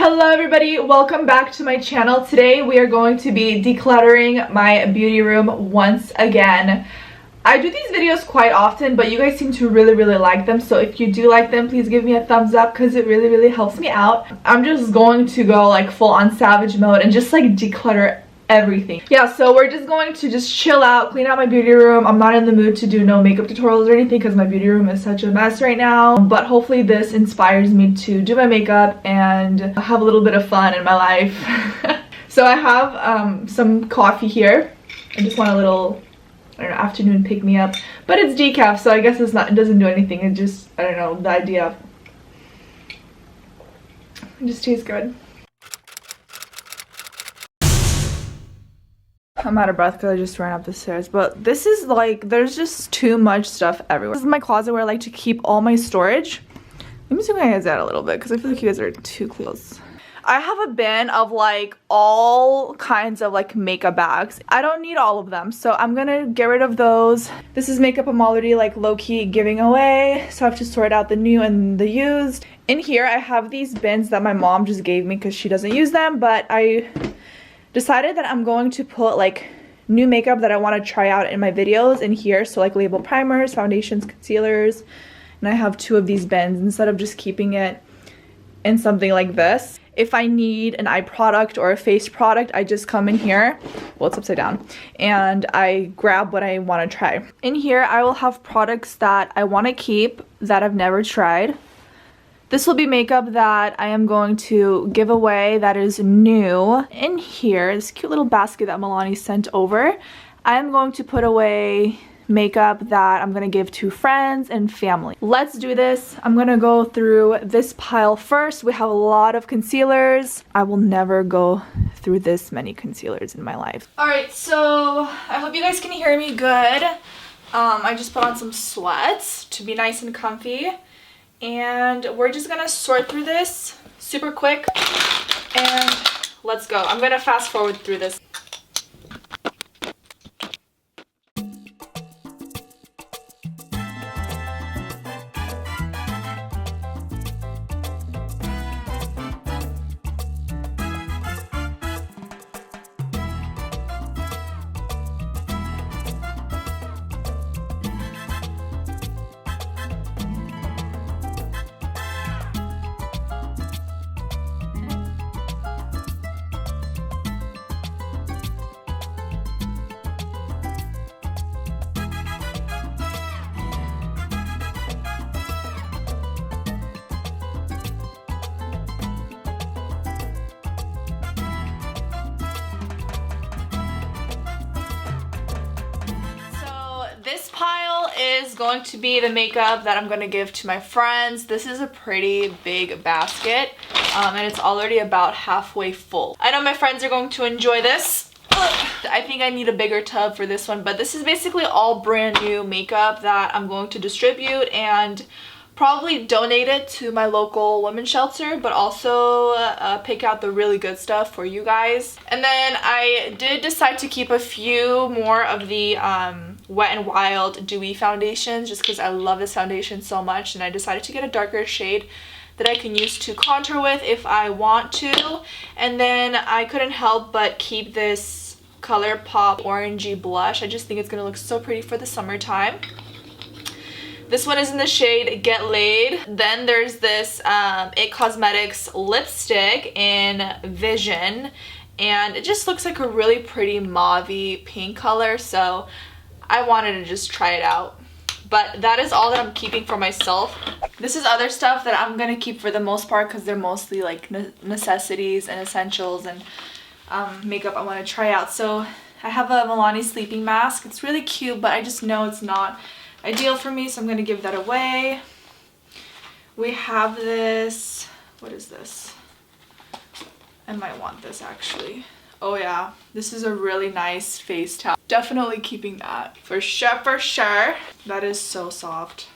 Hello everybody, welcome back to my channel. Today we are going to be decluttering my beauty room once again. I do these videos quite often, but you guys seem to really like them, so if you do like them, please give me a thumbs up because it really helps me out. I'm just going to go like full on savage mode and just like declutter everything. Yeah, so we're just going to just chill out, clean out my beauty room. I'm not in the mood to do no makeup tutorials or anything because my beauty room is such a mess right now, but hopefully this inspires me to do my makeup and have a little bit of fun in my life. So I have some coffee here. I just want a little, I don't know, afternoon pick me up, but it's decaf, so I guess it doesn't do anything. It just, I don't know, the idea, it just tastes good. I'm out of breath because I just ran up the stairs, but this is like, there's just too much stuff everywhere. This is my closet where I like to keep all my storage. Let me zoom my guys out a little bit because I feel like you guys are too close. I have a bin of like all kinds of like makeup bags. I don't need all of them, so I'm gonna get rid of those. This is makeup I'm already like low-key giving away, so I have to sort out the new and the used. In here I have these bins that my mom just gave me because she doesn't use them, but I decided that I'm going to put like new makeup that I want to try out in my videos in here, so like label primers, foundations, concealers, and I have 2 of these bins instead of just keeping it in something like this. If I need an eye product or a face product, I just come in here, well it's upside down, and I grab what I want to try. In here I will have products that I want to keep that I've never tried. This will be makeup that I am going to give away that is new. In here, this cute little basket that Milani sent over, I am going to put away makeup that I'm going to give to friends and family. Let's do this. I'm going to go through this pile first. We have a lot of concealers. I will never go through this many concealers in my life. Alright, so I hope you guys can hear me good. I just put on some sweats to be nice and comfy. And we're just gonna sort through this super quick and let's go. I'm gonna fast forward through this. This pile is going to be the makeup that I'm going to give to my friends. This is a pretty big basket, and it's already about halfway full. I know my friends are going to enjoy this. I think I need a bigger tub for this one, but this is basically all brand new makeup that I'm going to distribute and probably donate it to my local women's shelter, but also pick out the really good stuff for you guys. And then I did decide to keep a few more of the Wet n Wild Dewy foundations just because I love this foundation so much, and I decided to get a darker shade that I can use to contour with if I want to. And then I couldn't help but keep this ColourPop orangey blush. I just think it's gonna look so pretty for the summertime. This one is in the shade Get Laid. Then there's this IT Cosmetics lipstick in Vision, and it just looks like a really pretty mauvey pink color, so I wanted to just try it out. But that is all that I'm keeping for myself. This is other stuff that I'm gonna keep for the most part because they're mostly like necessities and essentials and makeup I want to try out. So I have a Milani sleeping mask. It's really cute, but I just know it's not ideal for me, so I'm gonna give that away. We have this, what is this? I might want this actually. Oh yeah, this is a really nice face towel. Definitely keeping that for sure, for sure. That is so soft.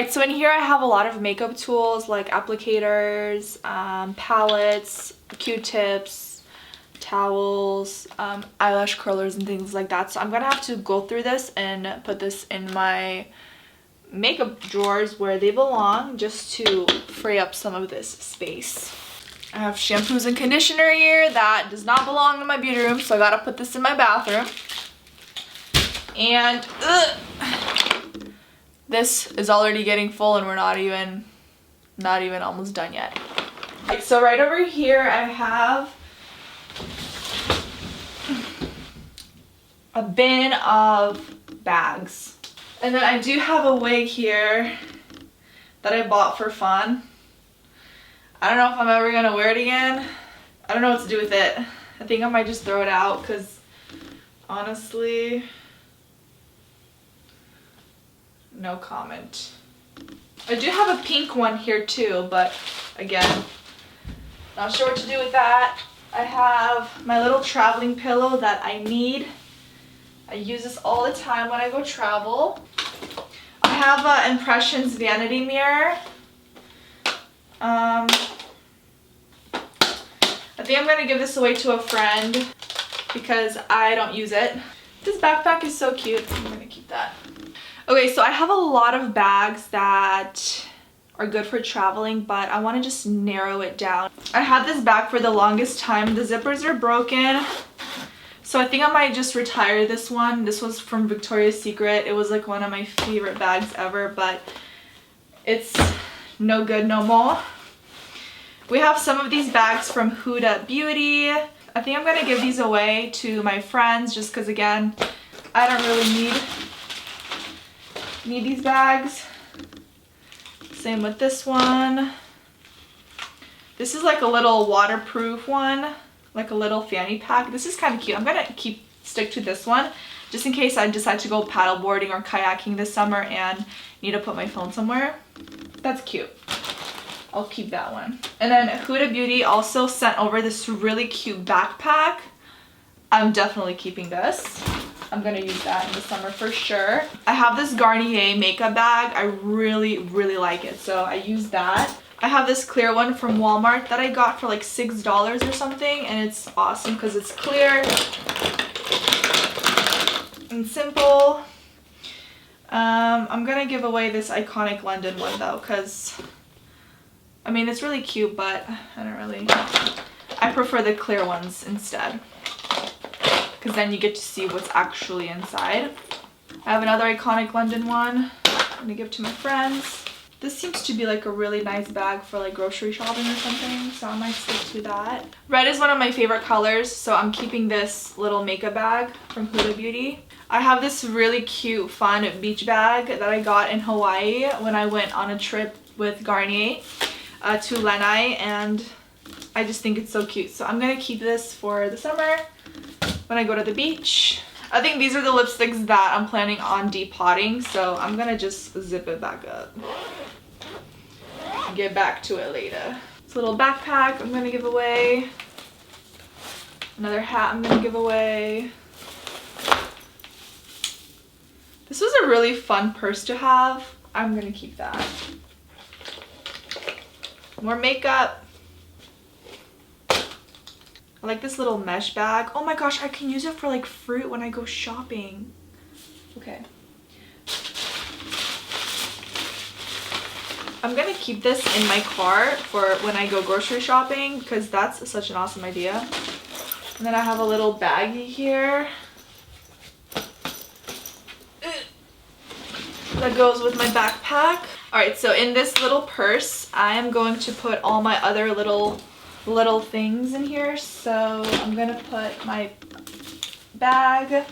Alright, so in here I have a lot of makeup tools like applicators, palettes, Q-tips, towels, eyelash curlers and things like that. So I'm gonna have to go through this and put this in my makeup drawers where they belong, just to free up some of this space. I have shampoos and conditioner here that does not belong in my beauty room, so I gotta put this in my bathroom. And this is already getting full and we're not even almost done yet. Okay, so right over here I have a bin of bags. And then I do have a wig here that I bought for fun. I don't know if I'm ever gonna wear it again. I don't know what to do with it. I think I might just throw it out because honestly, no comment. I do have a pink one here too, but again, not sure what to do with that. I have my little traveling pillow that I need. I use this all the time when I go travel. I have an Impressions vanity mirror. I think I'm gonna give this away to a friend because I don't use it. This backpack is so cute. I'm gonna keep that. Okay, so I have a lot of bags that are good for traveling, but I want to just narrow it down. I had this bag for the longest time. The zippers are broken, so I think I might just retire this one. This was from Victoria's Secret. It was like one of my favorite bags ever, but it's no good no more. We have some of these bags from Huda Beauty. I think I'm gonna give these away to my friends just because, again, I don't really need these bags. Same with this one. This is like a little waterproof one, like a little fanny pack. This is kind of cute. I'm gonna stick to this one just in case I decide to go paddleboarding or kayaking this summer and need to put my phone somewhere. That's cute. I'll keep that one. And then Huda Beauty also sent over this really cute backpack. I'm definitely keeping this. I'm gonna use that in the summer for sure. I have this Garnier makeup bag. I really like it, so I use that. I have this clear one from Walmart that I got for like $6 or something, and it's awesome because it's clear and simple. I'm gonna give away this Iconic London one though, because I mean it's really cute, but I prefer the clear ones instead, because then you get to see what's actually inside. I have another Iconic London one I'm gonna give to my friends. This seems to be like a really nice bag for like grocery shopping or something, so I might stick to that. Red is one of my favorite colors, so I'm keeping this little makeup bag from Huda Beauty. I have this really cute, fun beach bag that I got in Hawaii when I went on a trip with Garnier to Lanai, and I just think it's so cute. So I'm gonna keep this for the summer when I go to the beach. I think these are the lipsticks that I'm planning on depotting, so I'm gonna just zip it back up. Get back to it later. This little backpack I'm gonna give away. Another hat I'm gonna give away. This was a really fun purse to have. I'm gonna keep that. More makeup. I like this little mesh bag. Oh my gosh, I can use it for like fruit when I go shopping. Okay. I'm gonna keep this in my car for when I go grocery shopping because that's such an awesome idea. And then I have a little baggie here that goes with my backpack. Alright, so in this little purse, I am going to put all my other little things in here. So I'm gonna put my bag,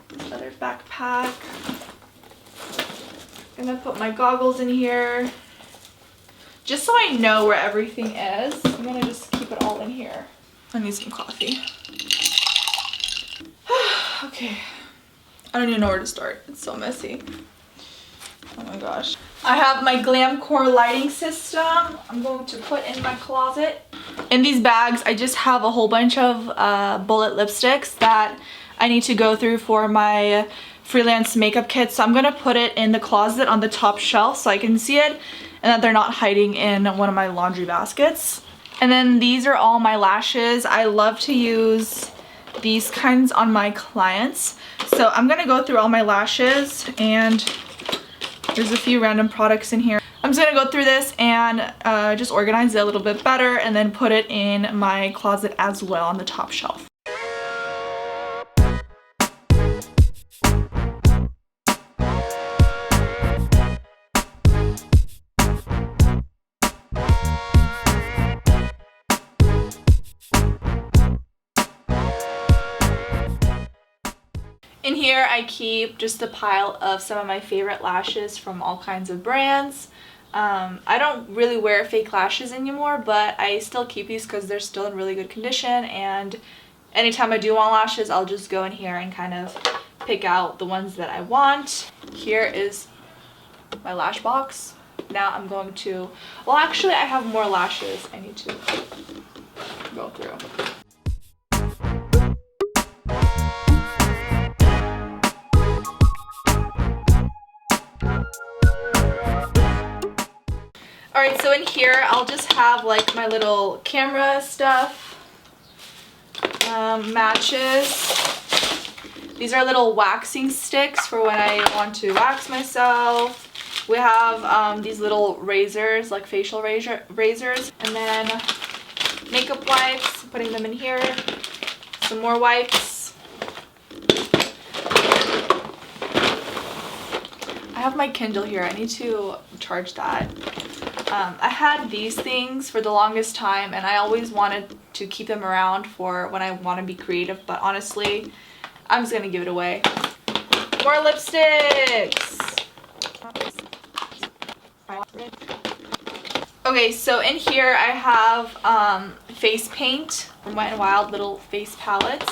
this other backpack. I'm gonna put my goggles in here just so I know where everything is. I'm gonna just keep it all in here. I need some coffee. Okay, I don't even know where to start. It's so messy. Oh my gosh. I have my Glamcore lighting system I'm going to put in my closet. In these bags, I just have a whole bunch of bullet lipsticks that I need to go through for my freelance makeup kits. So I'm gonna put it in the closet on the top shelf so I can see it and that they're not hiding in one of my laundry baskets. And then these are all my lashes. I love to use these kinds on my clients. So I'm gonna go through all my lashes, and there's a few random products in here. I'm just gonna go through this and just organize it a little bit better and then put it in my closet as well on the top shelf. In here I keep just a pile of some of my favorite lashes from all kinds of brands. I don't really wear fake lashes anymore, but I still keep these because they're still in really good condition, and anytime I do want lashes, I'll just go in here and kind of pick out the ones that I want. Here is my lash box. Now I'm going to, well actually I have more lashes I need to go through. Alright, so in here I'll just have like my little camera stuff, matches. These are little waxing sticks for when I want to wax myself. We have these little razors, like facial razors, and then makeup wipes, putting them in here. Some more wipes. I have my Kindle here. I need to charge that. I had these things for the longest time and I always wanted to keep them around for when I want to be creative, but honestly, I'm just gonna give it away. More lipsticks! Okay, so in here I have face paint from Wet n Wild, little face palettes.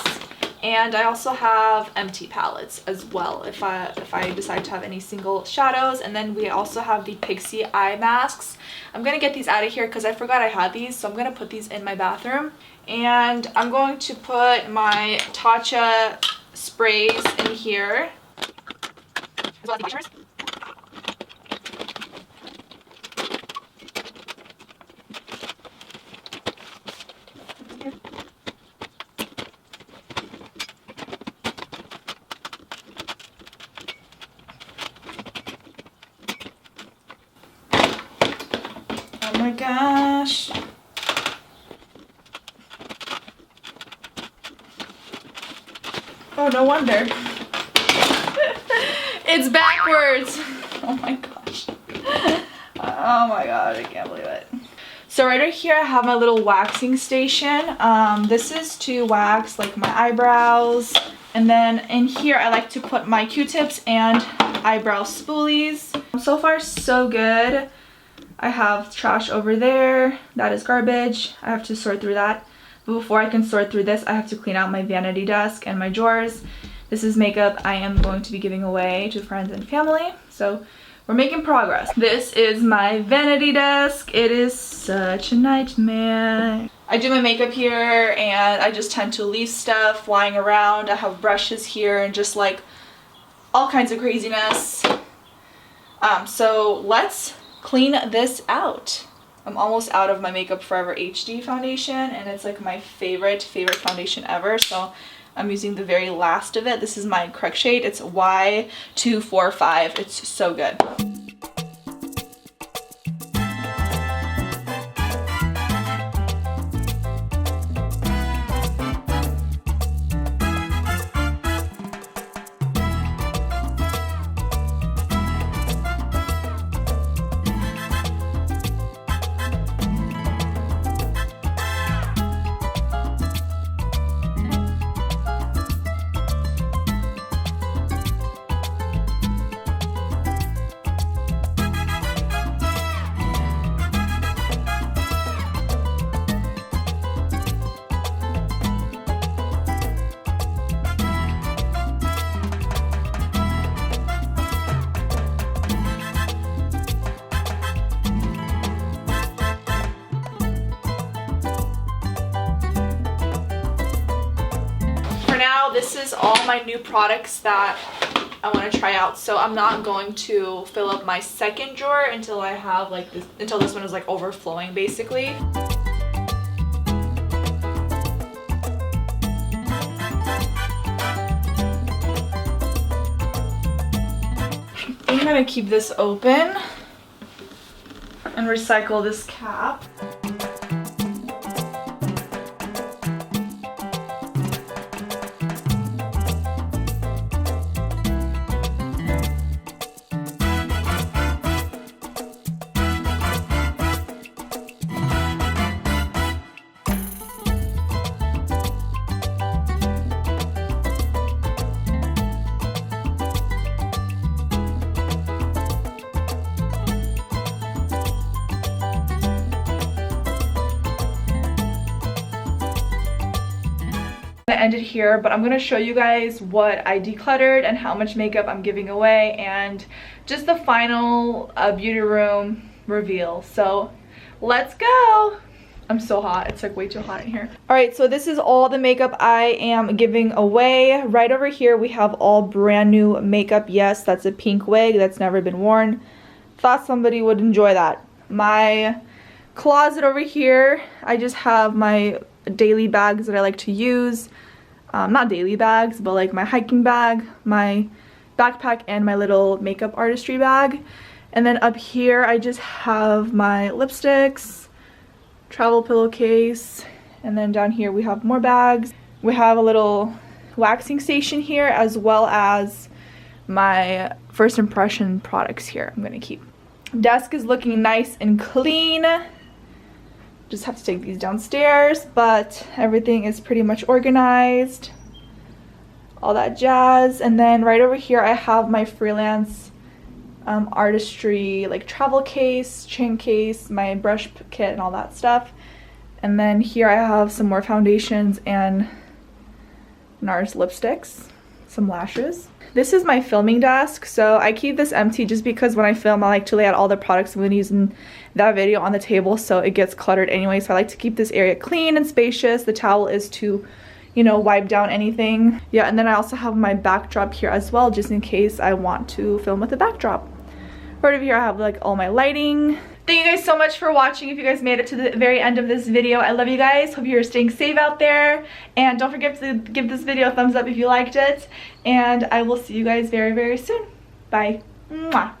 And I also have empty palettes as well if I decide to have any single shadows. And then we also have the Pixie eye masks. I'm gonna get these out of here because I forgot I had these, so I'm gonna put these in my bathroom. And I'm going to put my Tatcha sprays in here. As well as the washers. Oh my gosh. Oh, no wonder. It's backwards. Oh my gosh. Oh my god, I can't believe it. So right over here I have my little waxing station. This is to wax like my eyebrows. And then in here I like to put my Q-tips and eyebrow spoolies. So far so good. I have trash over there. That is garbage. I have to sort through that. But before I can sort through this, I have to clean out my vanity desk and my drawers. This is makeup I am going to be giving away to friends and family. So we're making progress. This is my vanity desk. It is such a nightmare. I do my makeup here and I just tend to leave stuff lying around. I have brushes here and just like all kinds of craziness. So let's clean this out. I'm almost out of my Makeup Forever HD foundation and it's like my favorite foundation ever, so I'm using the very last of it. This is my correct shade. It's Y245. It's so good. This is all my new products that I want to try out. So I'm not going to fill up my second drawer until I have like this, until this one is like overflowing basically. I'm gonna keep this open and recycle this cap. I'm gonna end it here, but I'm gonna show you guys what I decluttered and how much makeup I'm giving away and just the final beauty room reveal. So let's go. I'm so hot. It's like way too hot in here. All right, so this is all the makeup I am giving away. Right over here we have all brand new makeup. Yes, that's a pink wig that's never been worn. Thought somebody would enjoy that. My closet over here, I just have my daily bags that I like to use. Not daily bags, but like my hiking bag, my backpack, and my little makeup artistry bag. And then up here I just have my lipsticks, travel pillowcase, and then down here we have more bags. We have a little waxing station here, as well as my first impression products here I'm gonna keep. Desk is looking nice and clean. Just have to take these downstairs, but everything is pretty much organized, all that jazz. And then right over here I have my freelance artistry like travel case, chain case, my brush kit, and all that stuff. And then here I have some more foundations and NARS lipsticks, some lashes. This is my filming desk, so I keep this empty just because when I film I like to lay out all the products I'm going to use in that video on the table, so it gets cluttered anyway. So I like to keep this area clean and spacious. The towel is to, you know, wipe down anything. Yeah, and then I also have my backdrop here as well, just in case I want to film with a backdrop. Right over here I have like all my lighting. Thank you guys so much for watching. If you guys made it to the very end of this video, I love you guys. Hope you're staying safe out there. And don't forget to give this video a thumbs up if you liked it. And I will see you guys very, very soon. Bye. Mwah.